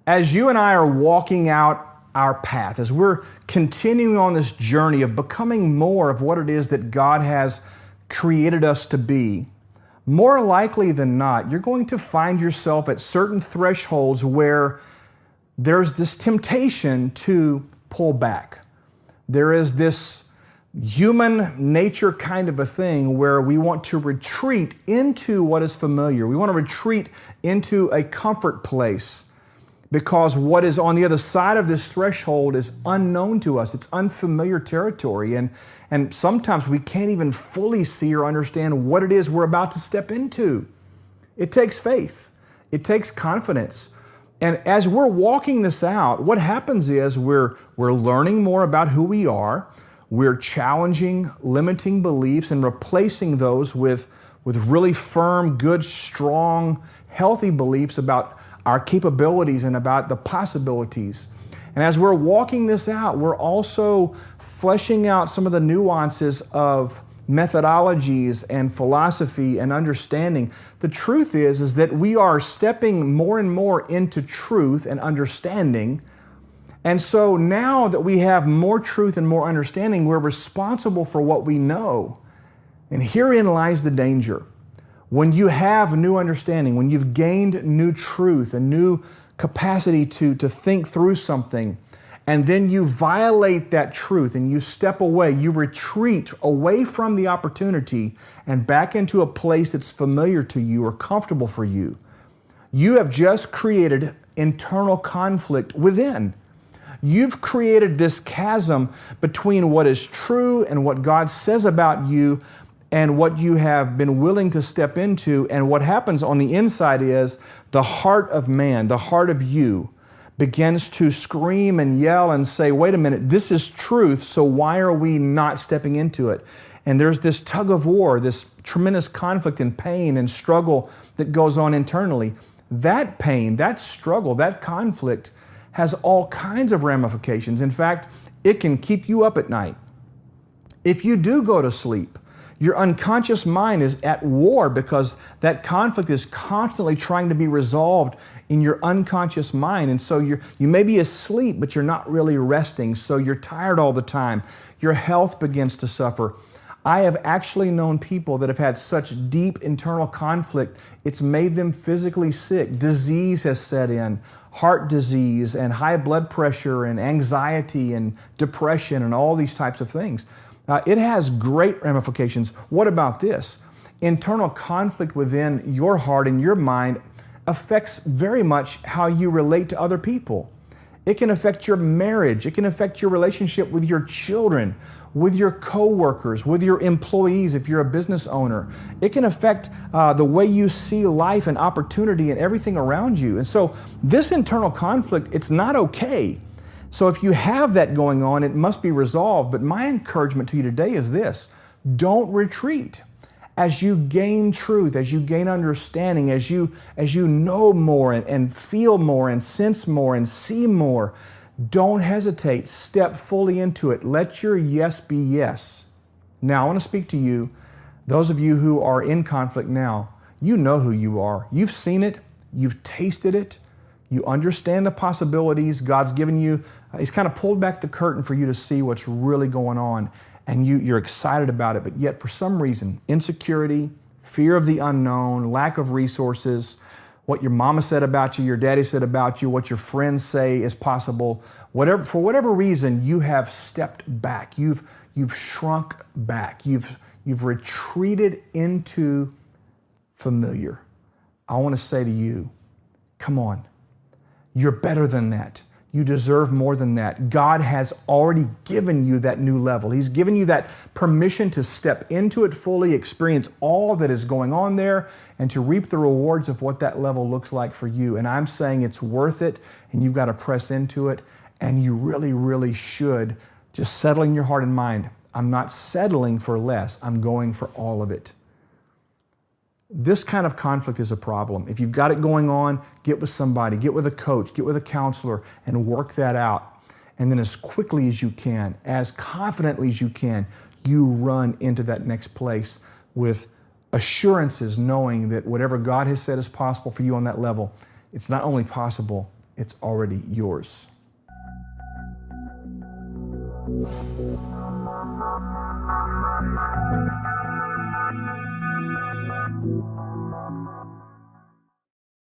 As you and I are walking out our path, as we're continuing on this journey of becoming more of what it is that God has created us to be, more likely than not, you're going to find yourself at certain thresholds where there's this temptation to pull back. There is this human nature kind of a thing where we want to retreat into what is familiar. We want to retreat into a comfort place because what is on the other side of this threshold is unknown to us. It's unfamiliar territory. And sometimes we can't even fully see or understand what it is we're about to step into. It takes faith. It takes confidence. And as we're walking this out, what happens is we're learning more about who we are. We're challenging limiting beliefs and replacing those with really firm, good, strong, healthy beliefs about our capabilities and about the possibilities. And as we're walking this out, we're also fleshing out some of the nuances of methodologies and philosophy and understanding. The truth is that we are stepping more and more into truth and understanding. And so now that we have more truth and more understanding, we're responsible for what we know. And herein lies the danger. When you have new understanding, when you've gained new truth, a new capacity to think through something, and then you violate that truth and you step away, you retreat away from the opportunity and back into a place that's familiar to you or comfortable for you, you have just created internal conflict within. You've created this chasm between what is true and what God says about you and what you have been willing to step into. And what happens on the inside is the heart of man, the heart of you, begins to scream and yell and say, wait a minute, this is truth, so why are we not stepping into it? And there's this tug of war, this tremendous conflict and pain and struggle that goes on internally. That pain, that struggle, that conflict has all kinds of ramifications. In fact, it can keep you up at night. If you do go to sleep, your unconscious mind is at war because that conflict is constantly trying to be resolved in your unconscious mind. And so you may be asleep, but you're not really resting. So you're tired all the time. Your health begins to suffer. I have actually known people that have had such deep internal conflict, it's made them physically sick. Disease has set in, heart disease and high blood pressure and anxiety and depression and all these types of things. It has great ramifications. What about this? Internal conflict within your heart and your mind affects very much how you relate to other people. It can affect your marriage. It can affect your relationship with your children, with your coworkers, with your employees if you're a business owner. It can affect the way you see life and opportunity and everything around you. And so this internal conflict, it's not okay. So if you have that going on, it must be resolved. But my encouragement to you today is this: don't retreat. As you gain truth, as you gain understanding, as you know more and feel more and sense more and see more, don't hesitate. Step fully into it. Let your yes be yes. Now, I want to speak to you, those of you who are in conflict now. You know who you are. You've seen it. You've tasted it. You understand the possibilities God's given you. He's kind of pulled back the curtain for you to see what's really going on. And you're excited about it, but yet for some reason, insecurity, fear of the unknown, lack of resources, what your mama said about you, your daddy said about you, what your friends say is possible, for whatever reason, you have stepped back. You've shrunk back. You've retreated into familiar. I want to say to you, come on. You're better than that. You deserve more than that. God has already given you that new level. He's given you that permission to step into it fully, experience all that is going on there, and to reap the rewards of what that level looks like for you. And I'm saying it's worth it, and you've got to press into it, and you really, really should just settle in your heart and mind. I'm not settling for less. I'm going for all of it. This kind of conflict is a problem. If you've got it going on, get with somebody, get with a coach, get with a counselor, and work that out. And then as quickly as you can, as confidently as you can, you run into that next place with assurances, knowing that whatever God has said is possible for you on that level, it's not only possible, it's already yours.